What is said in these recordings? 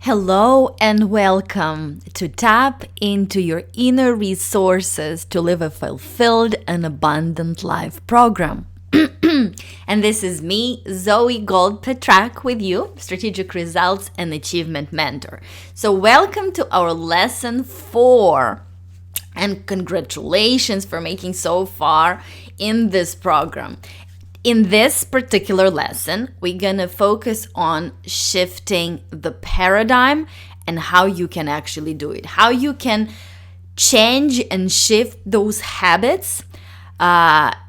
Hello and welcome to Tap into Your Inner Resources to Live a Fulfilled and Abundant Life program. And this is me, Zoe Gold-Petrak, with you, Strategic Results and Achievement Mentor. So welcome to our lesson 4. And congratulations for making so far in this program. In this particular lesson, we're going to focus on shifting the paradigm and how you can actually do it. How you can change and shift those habits,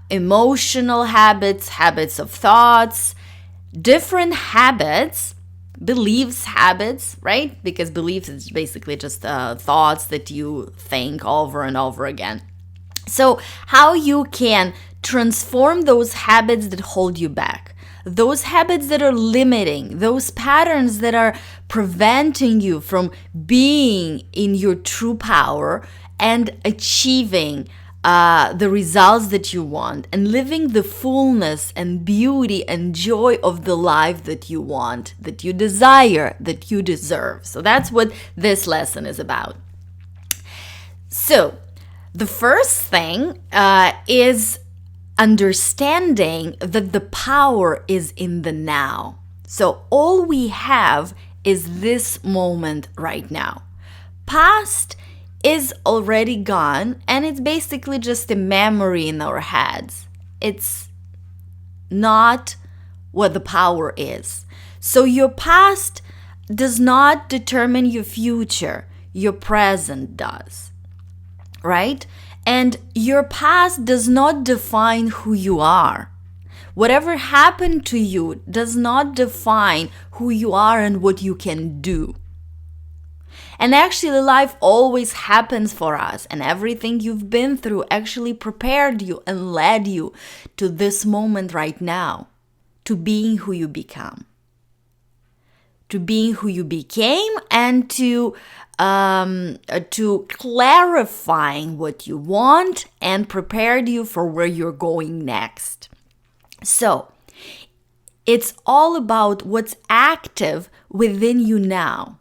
emotional habits, habits of thoughts, different habits, beliefs, habits, right? Because beliefs is basically just thoughts that you think over and over again. So how you can transform those habits that hold you back, those habits that are limiting, those patterns that are preventing you from being in your true power and achieving the results that you want and living the fullness and beauty and joy of the life that you want, that you desire, that you deserve. So that's what this lesson is about. So the first thing is understanding that the power is in the now. So all we have is this moment right now. Past is already gone, and it's basically just a memory in our heads. It's not what the power is. So your past does not determine your future. Your present does, right? And your past does not define who you are. Whatever happened to you does not define who you are and what you can do. And actually, life always happens for us, and everything you've been through actually prepared you and led you to this moment right now, to being who you become, to being who you became, and to clarifying what you want and prepared you for where you're going next. So it's all about what's active within you now.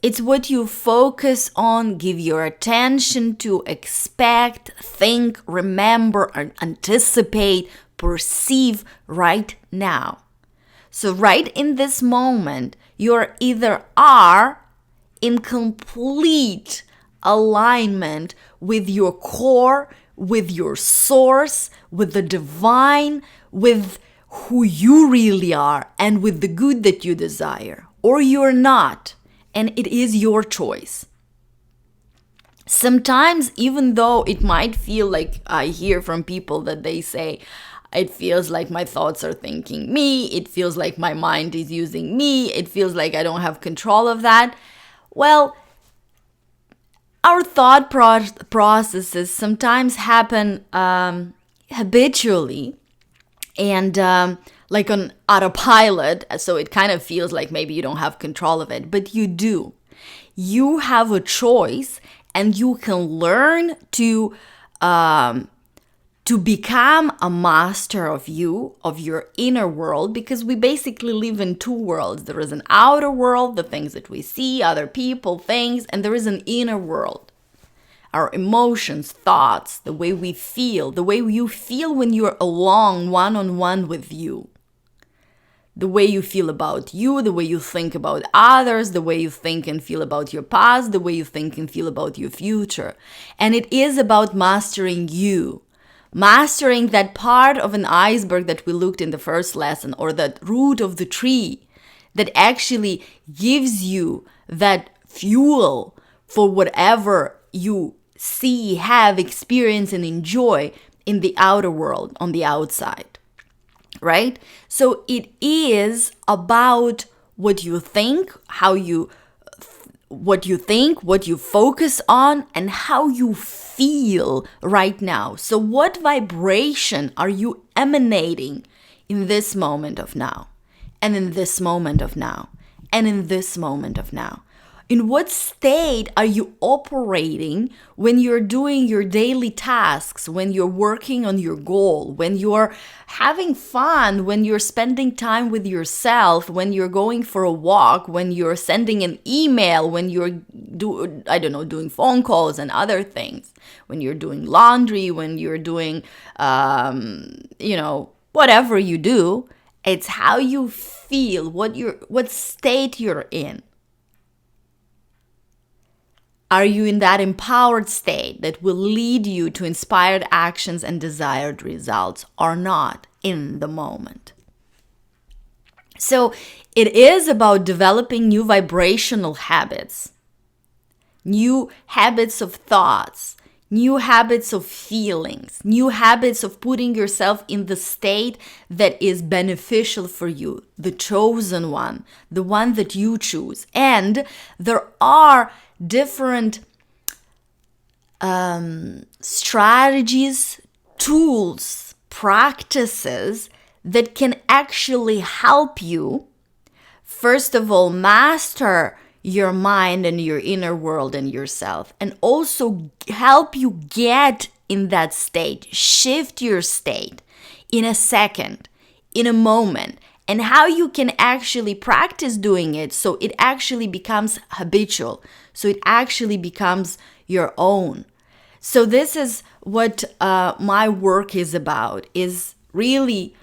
It's what you focus on, give your attention to, expect, think, remember, and anticipate, perceive right now. So right in this moment, you're either are in complete alignment with your core, with your source, with the divine, with who you really are, and with the good that you desire, or you're not. And it is your choice. Sometimes, even though it might feel like I hear from people that they say, it feels like my thoughts are thinking me, it feels like my mind is using me, it feels like I don't have control of that. Well, our thought processes sometimes happen habitually and like on autopilot, so it kind of feels like maybe you don't have control of it, but you do. You have a choice, and you can learn to become a master of you, of your inner world, because we basically live in two worlds. There is an outer world, the things that we see, other people, things, and there is an inner world. Our emotions, thoughts, the way we feel, the way you feel when you're alone, one-on-one with you. The way you feel about you, the way you think about others, the way you think and feel about your past, the way you think and feel about your future. And it is about mastering you. Mastering that part of an iceberg that we looked in the first lesson, or that root of the tree that actually gives you that fuel for whatever you see, have, experience, and enjoy in the outer world, on the outside. Right? So it is about what you think, what you focus on, and how you feel right now. So what vibration are you emanating in this moment of now, and in this moment of now, and in this moment of now? In what state are you operating when you're doing your daily tasks, when you're working on your goal, when you're having fun, when you're spending time with yourself, when you're going for a walk, when you're sending an email, when you're doing phone calls and other things, when you're doing laundry, when you're doing, whatever you do. It's how you feel, what state you're in. Are you in that empowered state that will lead you to inspired actions and desired results, or not in the moment? So it is about developing new vibrational habits, new habits of thoughts, new habits of feelings, new habits of putting yourself in the state that is beneficial for you, the chosen one, the one that you choose. And there are different strategies, tools, practices that can actually help you, first of all, master your mind and your inner world and yourself, and also help you get in that state, shift your state in a second, in a moment, and how you can actually practice doing it so it actually becomes habitual, so it actually becomes your own. So this is what my work is about, is really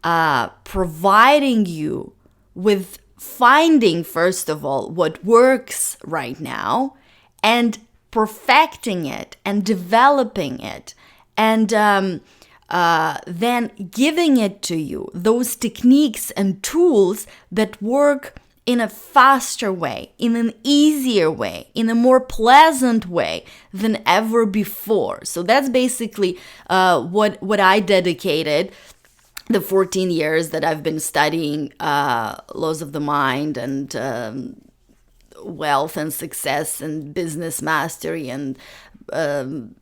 providing you with finding, first of all, what works right now and perfecting it and developing it, and then giving it to you, those techniques and tools that work in a faster way, in an easier way, in a more pleasant way than ever before. So that's basically what I dedicated the 14 years that I've been studying laws of the mind and wealth and success and business mastery and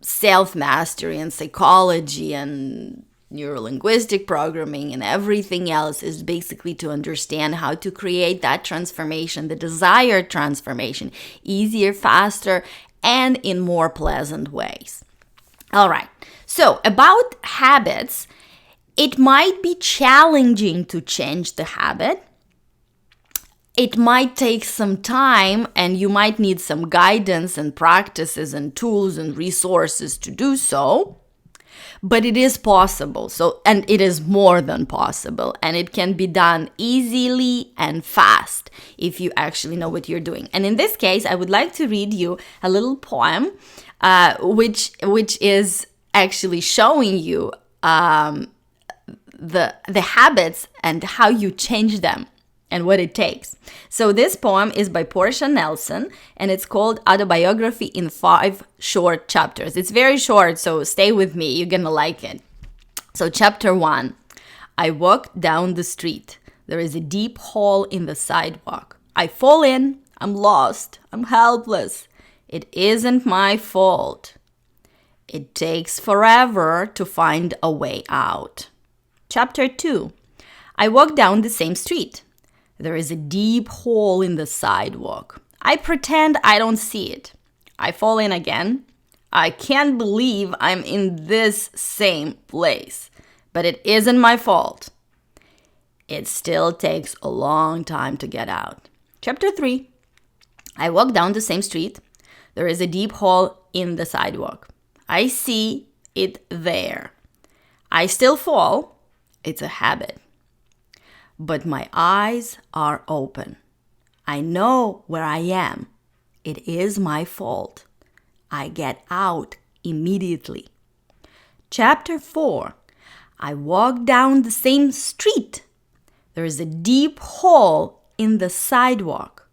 self-mastery and psychology and neuro-linguistic programming and everything else, is basically to understand how to create that transformation, the desired transformation, easier, faster, and in more pleasant ways. All right. So about habits, it might be challenging to change the habit. It might take some time, and you might need some guidance and practices and tools and resources to do so. But it is possible. And it is more than possible. And it can be done easily and fast if you actually know what you're doing. And in this case, I would like to read you a little poem, which is actually showing you the habits and how you change them and what it takes. So this poem is by Portia Nelson, and it's called Autobiography in 5 Short Chapters. It's very short, so stay with me. You're gonna like it. So chapter 1, I walk down the street. There is a deep hole in the sidewalk. I fall in. I'm lost. I'm helpless. It isn't my fault. It takes forever to find a way out. Chapter 2, I walk down the same street. There is a deep hole in the sidewalk. I pretend I don't see it. I fall in again. I can't believe I'm in this same place, but it isn't my fault. It still takes a long time to get out. Chapter 3, I walk down the same street. There is a deep hole in the sidewalk. I see it there. I still fall. It's a habit. But my eyes are open. I know where I am. It is my fault. I get out immediately. Chapter 4, I walk down the same street. There is a deep hole in the sidewalk.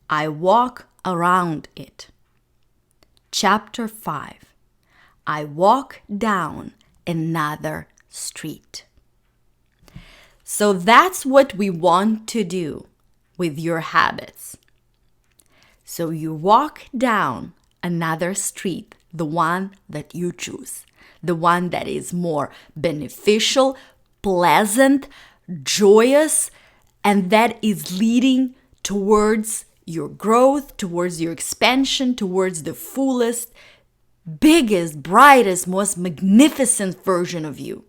I walk around it. Chapter 5, I walk down another street. So that's what we want to do with your habits. So you walk down another street, the one that you choose, the one that is more beneficial, pleasant, joyous, and that is leading towards your growth, towards your expansion, towards the fullest, biggest, brightest, most magnificent version of you,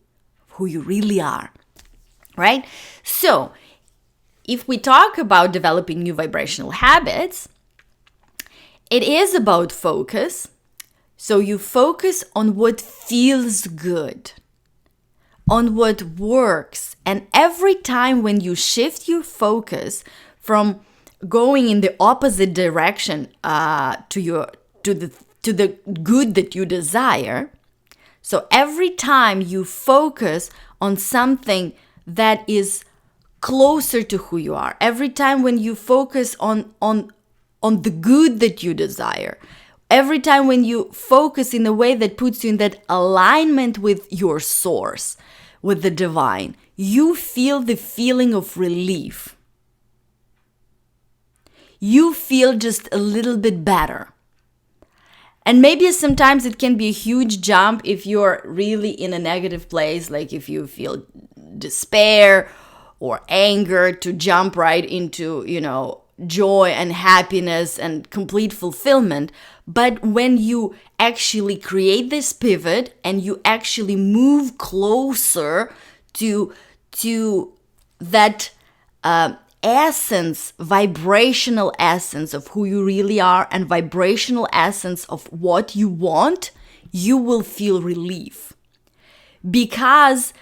who you really are, right? So, if we talk about developing new vibrational habits, it is about focus. So you focus on what feels good, on what works. And every time when you shift your focus from going in the opposite direction to the good that you desire, so every time you focus on something that is closer to who you are, every time when you focus on the good that you desire, every time when you focus in a way that puts you in that alignment with your source, with the divine, you feel the feeling of relief. You feel just a little bit better. And maybe sometimes it can be a huge jump if you're really in a negative place, like if you feel despair or anger, to jump right into, joy and happiness and complete fulfillment. But when you actually create this pivot and you actually move closer to that essence, vibrational essence of who you really are and vibrational essence of what you want, you will feel relief. Because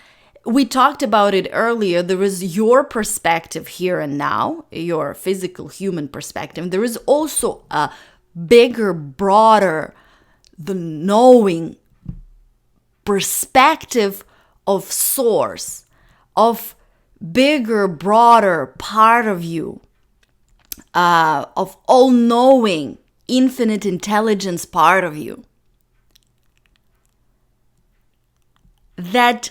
we talked about it earlier, there is your perspective here and now, your physical human perspective. There is also a bigger, broader, the knowing perspective of source, of bigger, broader part of you, of all-knowing, infinite intelligence part of you, that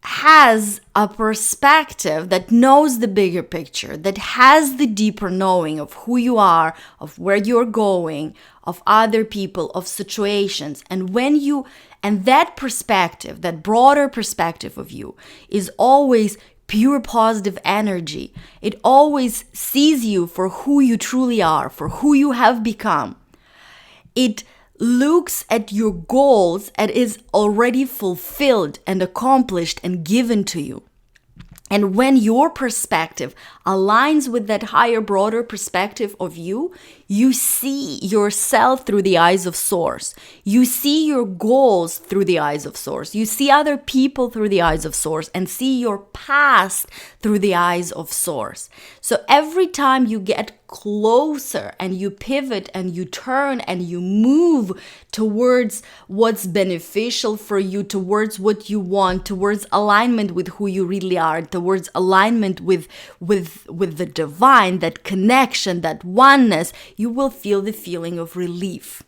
has a perspective, that knows the bigger picture, that has the deeper knowing of who you are, of where you're going, of other people, of situations. And that perspective, that broader perspective of you, is always pure positive energy. It always sees you for who you truly are, for who you have become. It looks at your goals and is already fulfilled and accomplished and given to you. And when your perspective aligns with that higher, broader perspective of you, you see yourself through the eyes of Source. You see your goals through the eyes of Source. You see other people through the eyes of Source and see your past through the eyes of Source. So every time you get closer and you pivot and you turn and you move towards what's beneficial for you, towards what you want, towards alignment with who you really are, towards alignment with the divine, that connection, that oneness, you will feel the feeling of relief.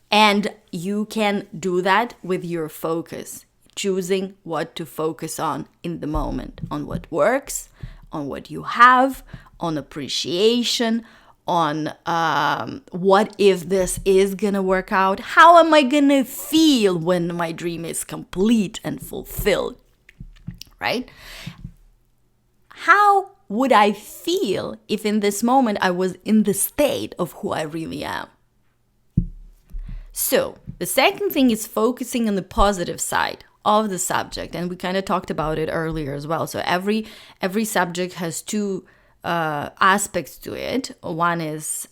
And you can do that with your focus, choosing what to focus on in the moment, on what works, on what you have, on appreciation, on what if this is gonna work out? How am I gonna feel when my dream is complete and fulfilled, right? How would I feel if in this moment I was in the state of who I really am? So the second thing is focusing on the positive side of the subject. And we kind of talked about it earlier as well. So every subject has two aspects to it. One is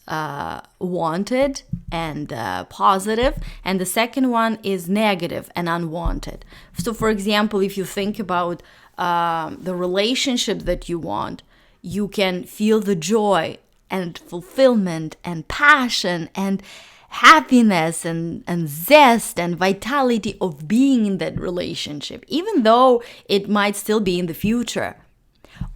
wanted and positive, and the second one is negative and unwanted. So for example, if you think about the relationship that you want, you can feel the joy and fulfillment and passion and happiness and zest and vitality of being in that relationship, even though it might still be in the future.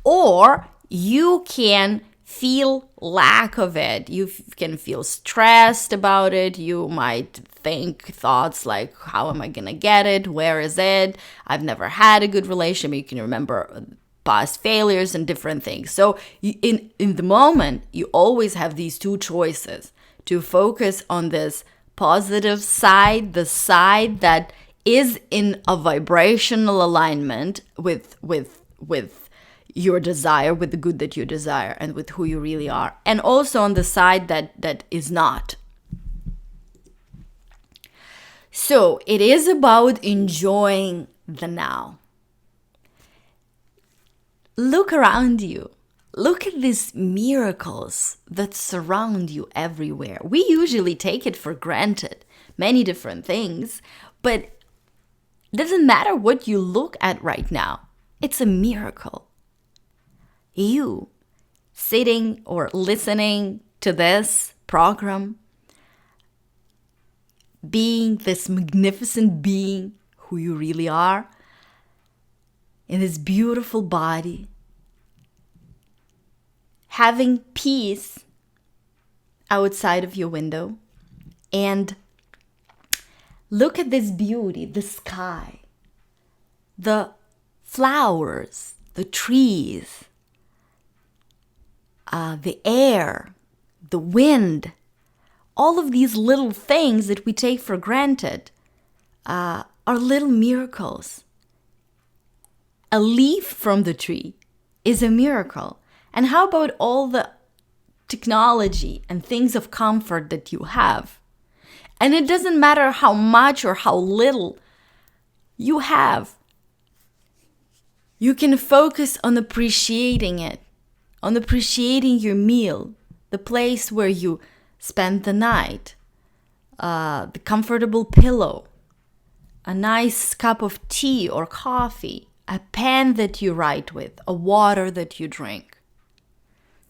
Or you can feel lack of it. You can feel stressed about it. You might think thoughts like, how am I going to get it? Where is it? I've never had a good relationship. You can remember past failures and different things. So in the moment, you always have these two choices: to focus on this positive side, the side that is in a vibrational alignment with your desire, with the good that you desire, and with who you really are. And also on the side that is not. So it is about enjoying the now. Look around you. Look at these miracles that surround you everywhere. We usually take it for granted, many different things, but it doesn't matter what you look at right now. It's a miracle. You sitting or listening to this program, being this magnificent being who you really are, in this beautiful body, having peace outside of your window, and look at this beauty, the sky, the flowers, the trees, the air, the wind, all of these little things that we take for granted are little miracles. A leaf from the tree is a miracle. And how about all the technology and things of comfort that you have? And it doesn't matter how much or how little you have. You can focus on appreciating it, on appreciating your meal, the place where you spend the night, the comfortable pillow, a nice cup of tea or coffee, a pen that you write with, a water that you drink.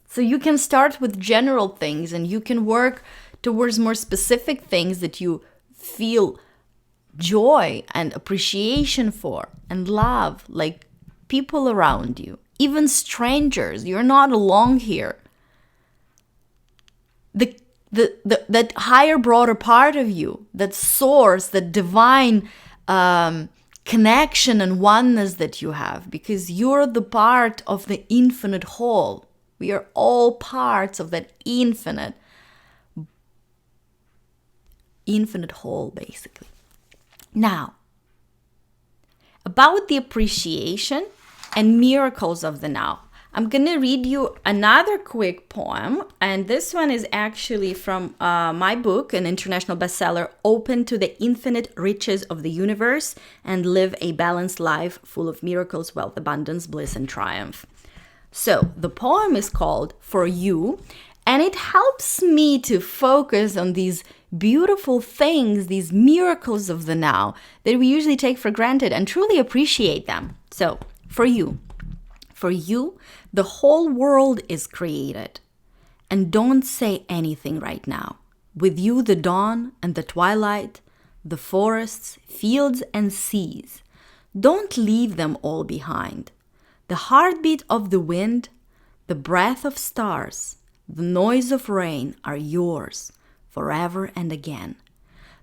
So you can start with general things and you can work towards more specific things that you feel joy and appreciation for and love, like people around you, even strangers. You're not alone here. That higher, broader part of you, that source, that divine connection and oneness that you have, because you're the part of the infinite whole. We are all parts of that infinite whole, basically. Now, about the appreciation and miracles of the now, I'm going to read you another quick poem, and this one is actually from my book, an international bestseller, Open to the Infinite Riches of the Universe and Live a Balanced Life Full of Miracles, Wealth, Abundance, Bliss, and Triumph. So the poem is called For You, and it helps me to focus on these beautiful things, these miracles of the now that we usually take for granted and truly appreciate them. So, for you. For you, the whole world is created. And don't say anything right now. With you, the dawn and the twilight, the forests, fields, and seas. Don't leave them all behind. The heartbeat of the wind, the breath of stars, the noise of rain are yours forever and again.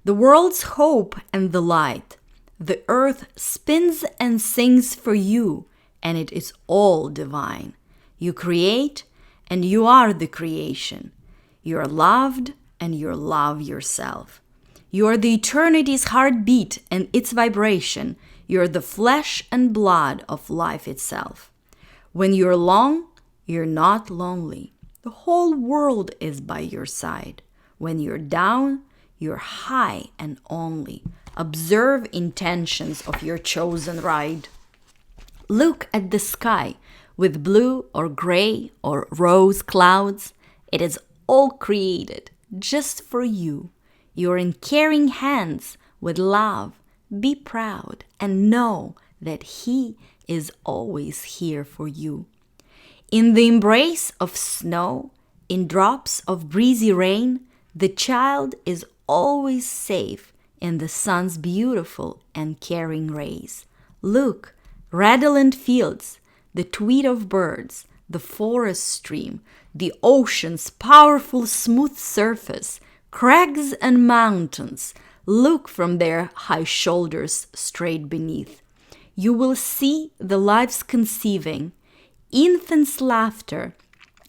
The world's hope and the light, the earth spins and sings for you, and it is all divine. You create, and you are the creation. You are loved, and you love yourself. You are the eternity's heartbeat and its vibration. You are the flesh and blood of life itself. When you're alone, you're not lonely. The whole world is by your side. When you're down, you're high and only. Observe intentions of your chosen ride. Look at the sky with blue or gray or rose clouds. It is all created just for you. You're in caring hands with love. Be proud and know that He is always here for you. In the embrace of snow, in drops of breezy rain, the child is always safe in the sun's beautiful and caring rays. Look, redolent fields, the tweet of birds, the forest stream, the ocean's powerful smooth surface, crags and mountains, look from their high shoulders straight beneath. You will see the life's conceiving, infant's laughter,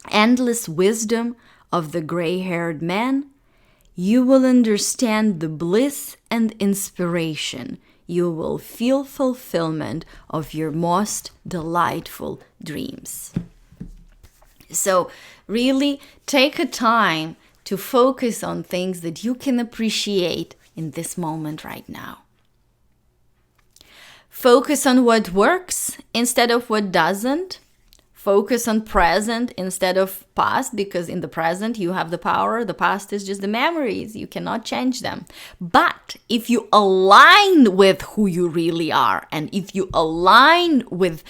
endless wisdom of the gray-haired man. You will understand the bliss and inspiration you will feel fulfillment of your most delightful dreams. So really take a time to focus on things that you can appreciate in this moment right now. Focus on what works instead of what doesn't. Focus on present instead of past, because in the present you have the power. The past is just the memories. You cannot change them. But if you align with who you really are, and if you align with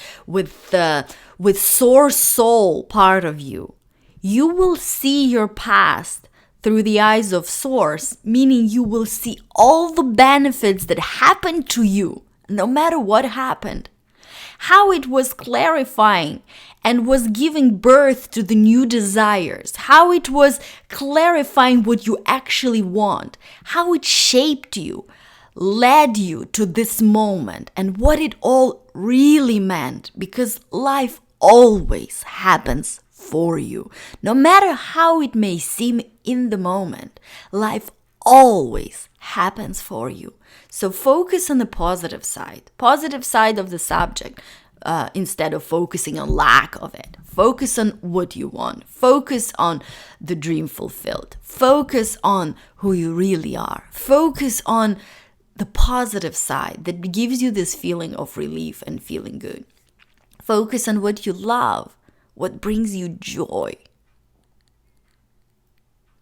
source soul part of you, you will see your past through the eyes of source, meaning you will see all the benefits that happened to you, no matter what happened. How it was clarifying and was giving birth to the new desires. How it was clarifying what you actually want. How it shaped you, led you to this moment, and what it all really meant. Because life always happens for you. No matter how it may seem in the moment, life always happens for you. So focus on the positive side of the subject, instead of focusing on lack of it. Focus on what you want. Focus on the dream fulfilled. Focus on who you really are. Focus on the positive side that gives you this feeling of relief and feeling good. Focus on what you love, what brings you joy.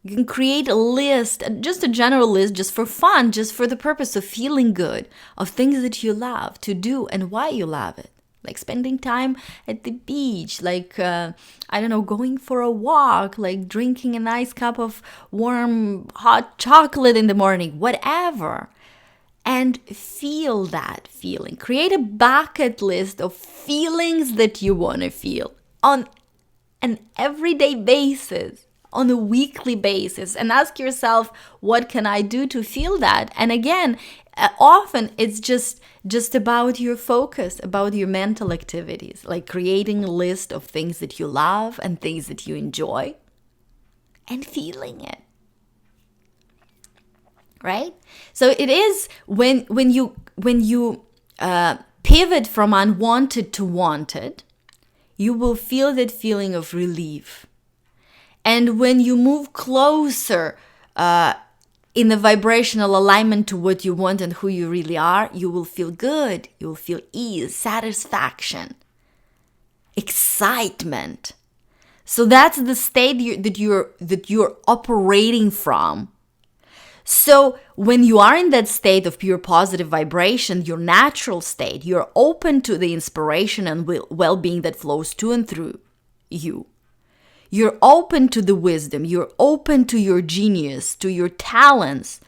You can create a list, just a general list, just for fun, just for the purpose of feeling good, of things that you love to do and why you love it. Like spending time at the beach, like, going for a walk, like drinking a nice cup of warm, hot chocolate in the morning, whatever. And feel that feeling. Create a bucket list of feelings that you want to feel on an everyday basis, on a weekly basis, and ask yourself, what can I do to feel that? And again, often it's just about your focus, about your mental activities, like creating a list of things that you love and things that you enjoy and feeling it. Right? So it is when you pivot from unwanted to wanted, you will feel that feeling of relief. And when you move closer in the vibrational alignment to what you want and who you really are, you will feel good. You will feel ease, satisfaction, excitement. So that's the state that you're operating from. So when you are in that state of pure positive vibration, your natural state, you're open to the inspiration and well-being that flows to and through you. You're open to the wisdom. You're open to your genius, to your talents.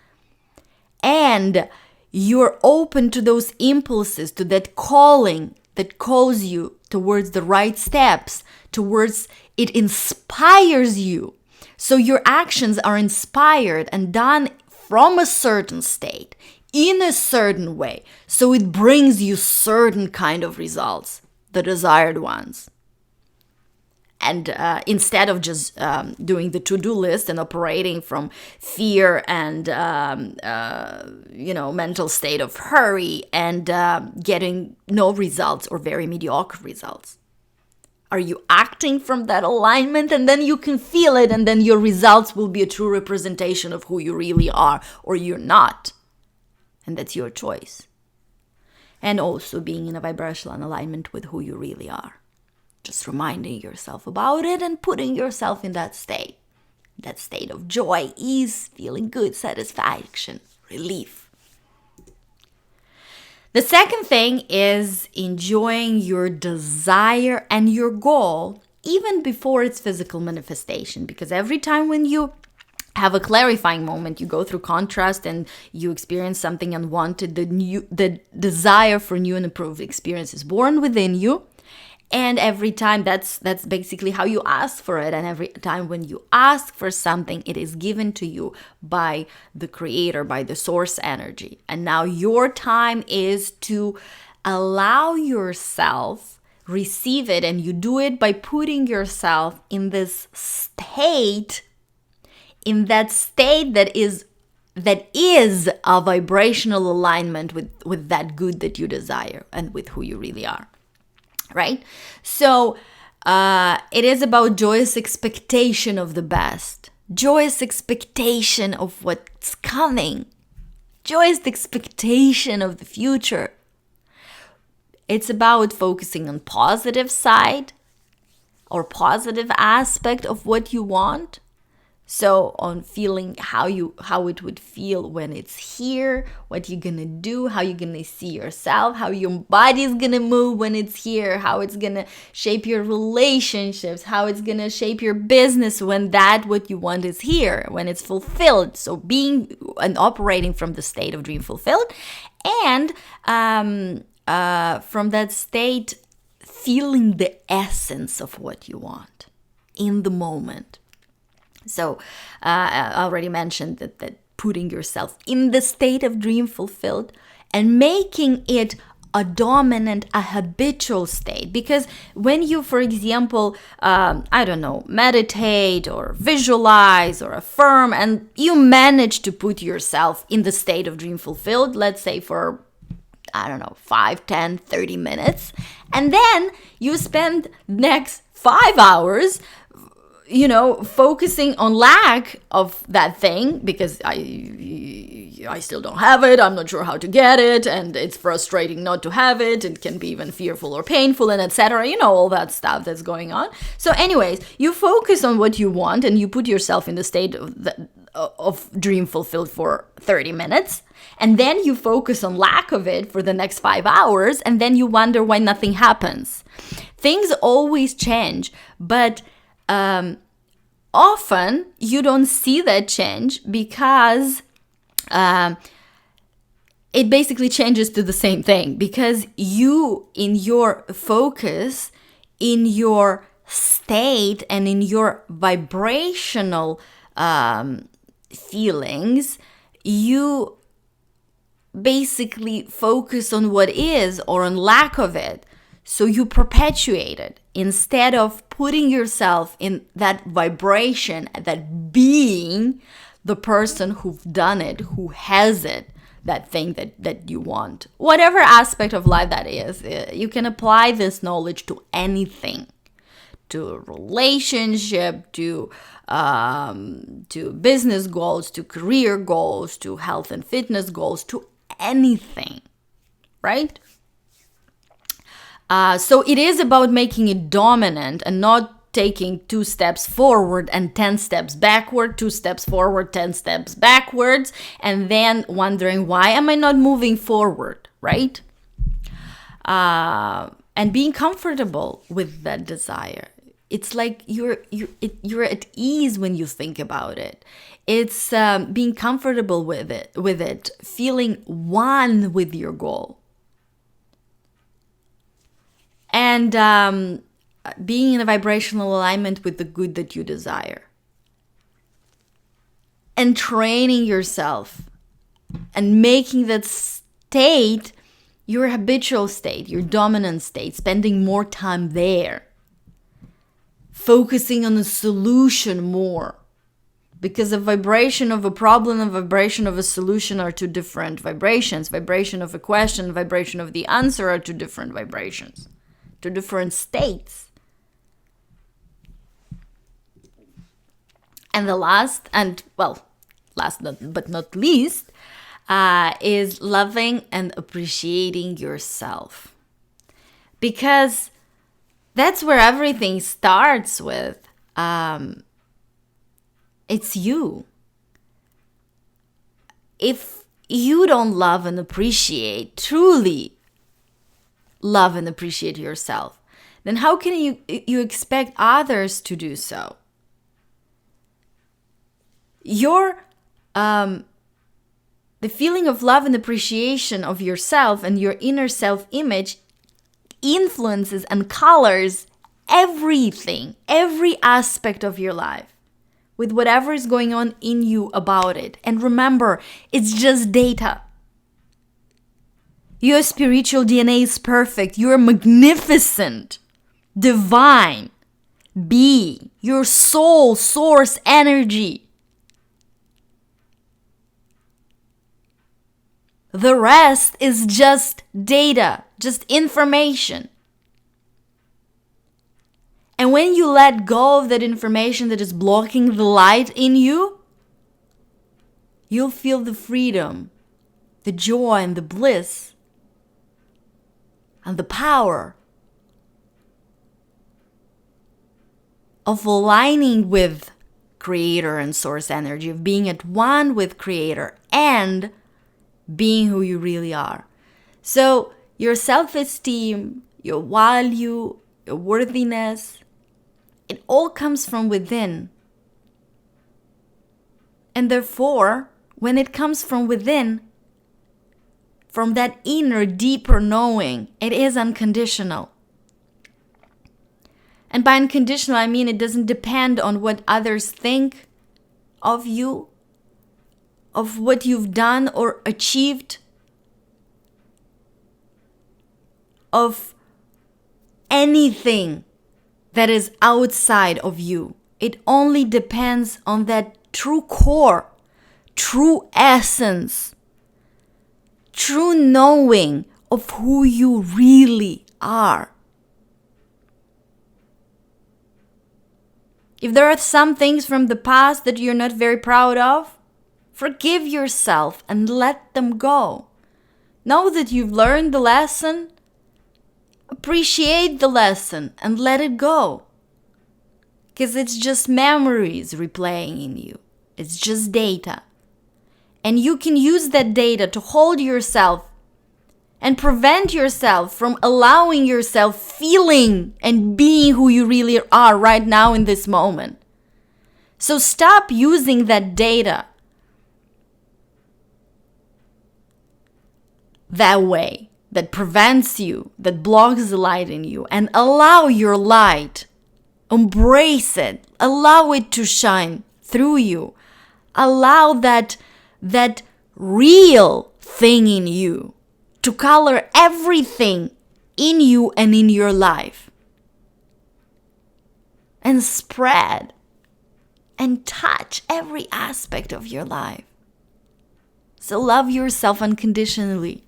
And you're open to those impulses, to that calling that calls you towards the right steps, towards it inspires you. So your actions are inspired and done from a certain state, in a certain way. So it brings you certain kind of results, the desired ones. And instead of just doing the to-do list and operating from fear and, mental state of hurry and getting no results or very mediocre results. Are you acting from that alignment? And then you can feel it, and then your results will be a true representation of who you really are, or you're not. And that's your choice. And also being in a vibrational alignment with who you really are. Just reminding yourself about it and putting yourself in that state of joy, ease, feeling good, satisfaction, relief. The second thing is enjoying your desire and your goal even before its physical manifestation. Because every time when you have a clarifying moment, you go through contrast and you experience something unwanted, the desire for new and improved experience is born within you. And every time that's basically how you ask for it. And every time when you ask for something, it is given to you by the creator, by the source energy. And now your time is to allow yourself receive it. And you do it by putting yourself in this state, in that state that is that is a vibrational alignment with that good that you desire and with who you really are, right? So it is about joyous expectation of the best, joyous expectation of what's coming, joyous expectation of the future. It's about focusing on positive side or positive aspect of what you want. So on feeling how it would feel when it's here, what you're gonna do, how you're gonna see yourself, how your body's gonna move when it's here, how it's gonna shape your relationships, how it's gonna shape your business when that what you want is here, when it's fulfilled. So being and operating from the state of dream fulfilled, and from that state, feeling the essence of what you want in the moment. So I already mentioned that putting yourself in the state of dream fulfilled and making it a dominant, a habitual state. Because when you, for example, meditate or visualize or affirm, and you manage to put yourself in the state of dream fulfilled, let's say for 5, 10, 30 minutes, and then you spend next 5 hours focusing on lack of that thing, because I still don't have it, I'm not sure how to get it, and it's frustrating not to have it, it can be even fearful or painful, and etc. All that stuff that's going on. So anyways, you focus on what you want and you put yourself in the state of dream fulfilled for 30 minutes, and then you focus on lack of it for the next 5 hours, and then you wonder why nothing happens. Things always change, but often you don't see that change because it basically changes to the same thing, because you, in your focus, in your state, and in your vibrational feelings, you basically focus on what is or on lack of it. So you perpetuate it instead of putting yourself in that vibration, that being the person who've done it, who has it, that thing that you want. Whatever aspect of life that is, you can apply this knowledge to anything, to a relationship, to business goals, to career goals, to health and fitness goals, to anything, right? So it is about making it dominant and not taking 2 steps forward and 10 steps backward, 2 steps forward, 10 steps backwards, and then wondering, why am I not moving forward, right? And being comfortable with that desire. It's like you're at ease when you think about it. It's being comfortable with it, feeling one with your goal. And being in a vibrational alignment with the good that you desire. And training yourself and making that state your habitual state, your dominant state, spending more time there. Focusing on the solution more. Because the vibration of a problem and vibration of a solution are 2 different vibrations. Vibration of a question, vibration of the answer are 2 different vibrations. 2 different states. And the last but not least, is loving and appreciating yourself. Because that's where everything starts with. It's you. If you don't love and appreciate, truly love and appreciate yourself, then how can you expect others to do so? The feeling of love and appreciation of yourself and your inner self-image influences and colors everything, every aspect of your life, with whatever is going on in you about it. And remember, it's just data. Your spiritual DNA is perfect. You're magnificent, divine being, your soul, source, energy. The rest is just data, just information. And when you let go of that information that is blocking the light in you, you'll feel the freedom, the joy, and the bliss, and the power of aligning with Creator and Source energy, of being at one with Creator and being who you really are. So your self-esteem, your value, your worthiness, it all comes from within. And therefore, when it comes from within, from that inner, deeper knowing, it is unconditional. And by unconditional, I mean it doesn't depend on what others think of you, of what you've done or achieved, of anything that is outside of you. It only depends on that true core, true essence, true knowing of who you really are. If there are some things from the past that you're not very proud of, forgive yourself and let them go. Know that you've learned the lesson. Appreciate the lesson and let it go. Because it's just memories replaying in you. It's just data. And you can use that data to hold yourself and prevent yourself from allowing yourself feeling and being who you really are right now in this moment. So stop using that data that way, that prevents you, that blocks the light in you, and allow your light. Embrace it. Allow it to shine through you. Allow that real thing in you to color everything in you and in your life. And spread and touch every aspect of your life. So love yourself unconditionally.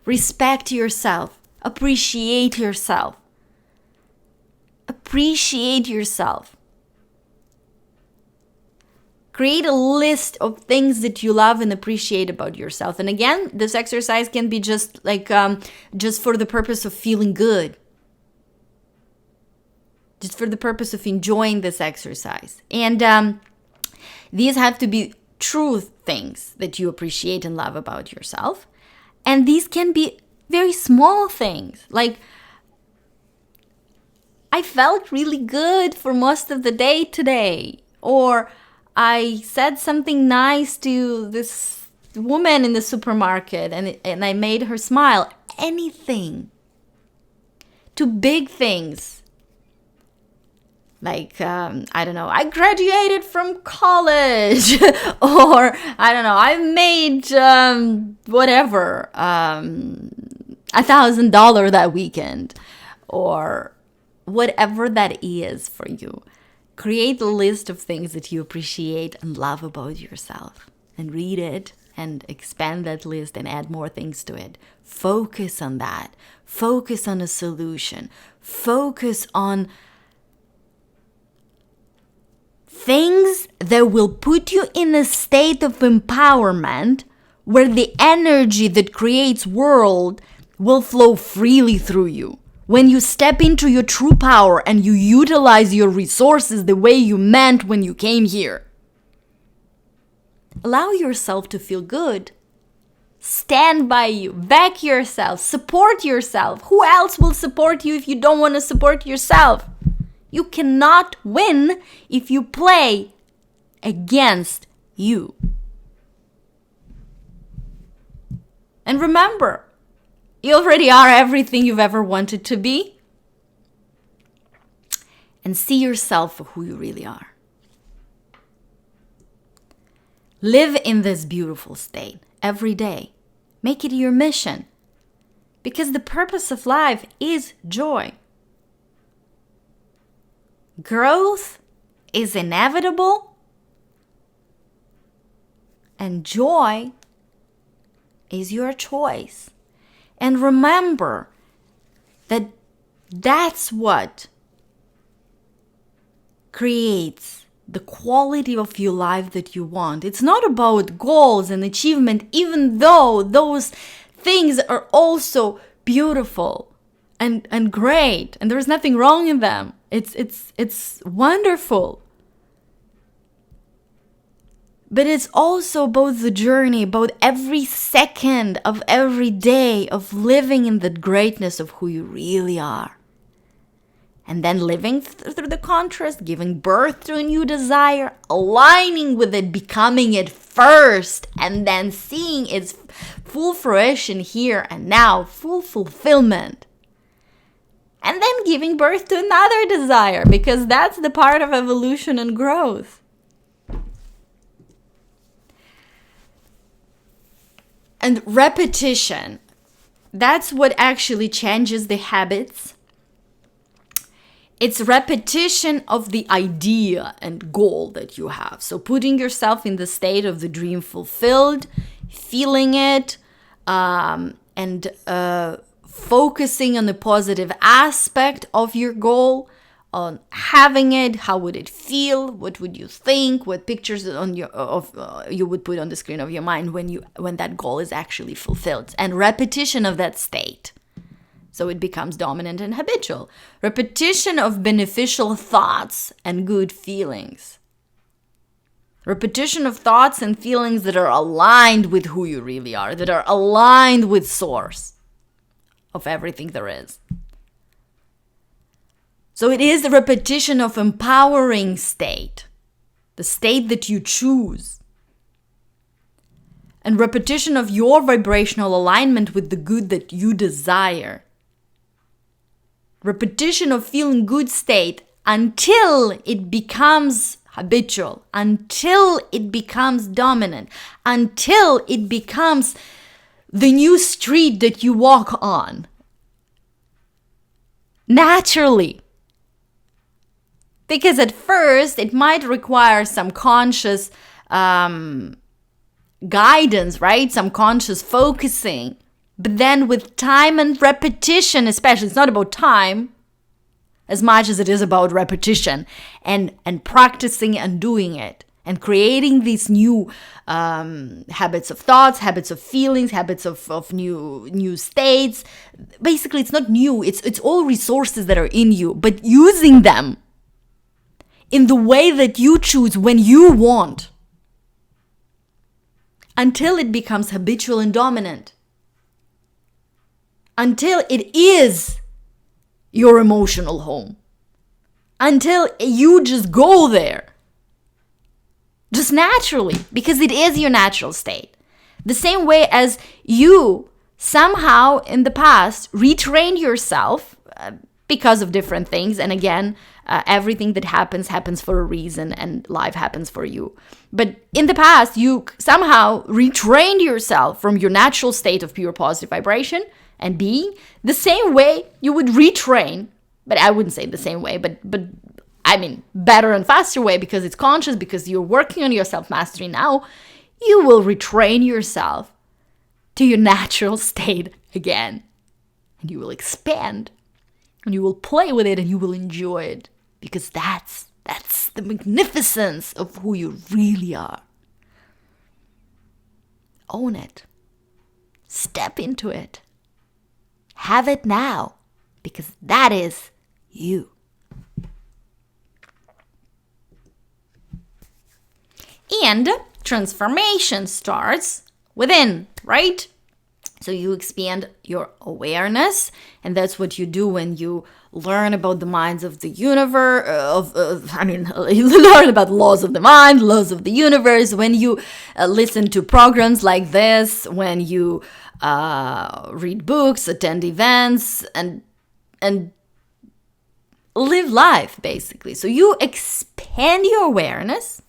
Respect yourself. Appreciate yourself. Appreciate yourself. Create a list of things that you love and appreciate about yourself. And again, this exercise can be just like, just for the purpose of feeling good. Just for the purpose of enjoying this exercise. And these have to be true things that you appreciate and love about yourself. And these can be very small things. Like, I felt really good for most of the day today. Or I said something nice to this woman in the supermarket and I made her smile. Anything. To big things. Like, I don't know, I graduated from college. Or, I don't know, I made whatever, $1,000 that weekend. Or whatever that is for you. Create a list of things that you appreciate and love about yourself. And read it and expand that list and add more things to it. Focus on that. Focus on a solution. Focus on things that will put you in a state of empowerment where the energy that creates world will flow freely through you. When you step into your true power and you utilize your resources the way you meant when you came here. Allow yourself to feel good. Stand by you. Back yourself. Support yourself. Who else will support you if you don't want to support yourself? You cannot win if you play against you. And remember, you already are everything you've ever wanted to be. And see yourself for who you really are. Live in this beautiful state every day. Make it your mission. Because the purpose of life is joy. Growth is inevitable. And joy is your choice. And remember that that's what creates the quality of your life that you want. It's not about goals and achievement, even though those things are also beautiful and great, and there's nothing wrong in them. It's wonderful. But it's also about the journey, about every second of every day of living in the greatness of who you really are. And then living through the contrast, giving birth to a new desire, aligning with it, becoming it first, and then seeing its full fruition here and now, full fulfillment. And then giving birth to another desire, because that's the part of evolution and growth. And repetition, that's what actually changes the habits. It's repetition of the idea and goal that you have. So putting yourself in the state of the dream fulfilled, feeling it, and focusing on the positive aspect of your goal, on having it. How would it feel? What would you think? What pictures you would put on the screen of your mind when that goal is actually fulfilled? And repetition of that state. So it becomes dominant and habitual. Repetition of beneficial thoughts and good feelings. Repetition of thoughts and feelings that are aligned with who you really are, that are aligned with source of everything there is. So it is the repetition of empowering state, the state that you choose. And repetition of your vibrational alignment with the good that you desire. Repetition of feeling good state until it becomes habitual, until it becomes dominant, until it becomes the new street that you walk on. Naturally. Because at first it might require some conscious guidance, right? Some conscious focusing. But then with time and repetition, especially, it's not about time as much as it is about repetition and practicing and doing it and creating these new habits of thoughts, habits of feelings, habits of new states. Basically, it's not new. It's all resources that are in you, but using them in the way that you choose when you want until it becomes habitual and dominant. Until it is your emotional home. Until you just go there. Just naturally, because it is your natural state. The same way as you somehow in the past retrained yourself because of different things. And again, everything that happens for a reason, and life happens for you. But in the past, you somehow retrained yourself from your natural state of pure positive vibration and being the same way you would retrain, but I wouldn't say the same way, but I mean better and faster way, because it's conscious, because you're working on your self-mastery now. You will retrain yourself to your natural state again, and you will expand, and you will play with it, and you will enjoy it, because that's the magnificence of who you really are. Own it. Step into it. Have it now, because that is you. And transformation starts within, right? So you expand your awareness, and that's what you do when you learn about the minds of the universe, you learn about laws of the mind, laws of the universe, when you listen to programs like this, when you read books, attend events, and live life, basically. So you expand your awareness,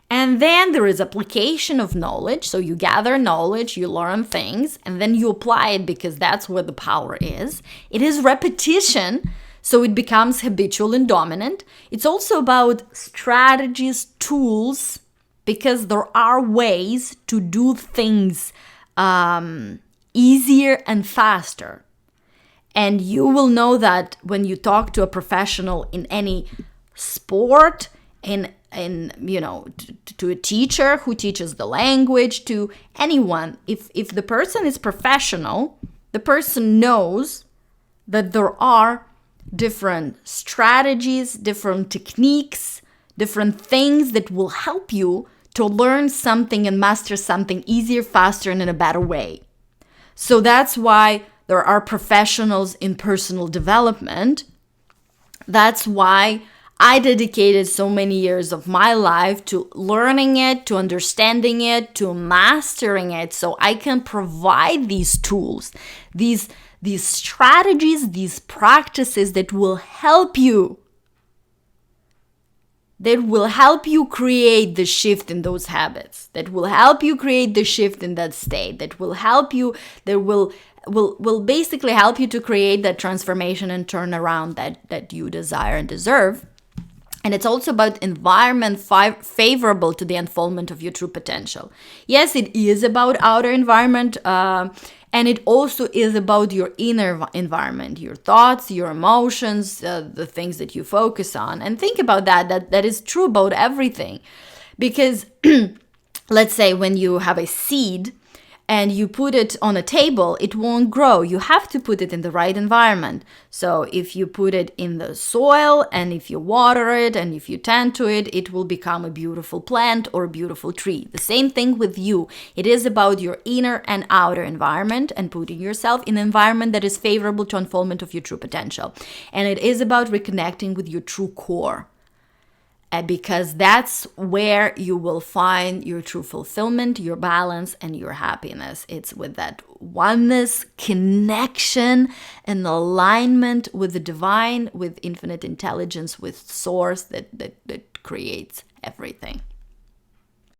and then there is application of knowledge. So you gather knowledge, you learn things, and then you apply it, because that's where the power is. It is repetition, so it becomes habitual and dominant. It's also about strategies, tools, because there are ways to do things easier and faster. And you will know that when you talk to a professional in any sport, to a teacher who teaches the language, to anyone, if the person is professional, the person knows that there are different strategies, different techniques, different things that will help you to learn something and master something easier, faster, and in a better way. So that's why there are professionals in personal development. That's why I dedicated so many years of my life to learning it, to understanding it, to mastering it, so I can provide these tools, these strategies, these practices that will help you. That will help you create the shift in those habits, that will help you create the shift in that state, that will help you, that will basically help you to create that transformation and turnaround that you desire and deserve. And it's also about environment favorable to the unfoldment of your true potential. Yes, it is about outer environment, and it also is about your inner environment, your thoughts, your emotions, the things that you focus on. And think about that is true about everything. Because let's say when you have a seed and you put it on a table, it won't grow. You have to put it in the right environment. So if you put it in the soil and if you water it and if you tend to it, it will become a beautiful plant or a beautiful tree. The same thing with you. It is about your inner and outer environment and putting yourself in an environment that is favorable to unfoldment of your true potential. And it is about reconnecting with your true core. Because that's where you will find your true fulfillment, your balance, and your happiness. It's with that oneness, connection, and alignment with the divine, with infinite intelligence, with source that creates everything.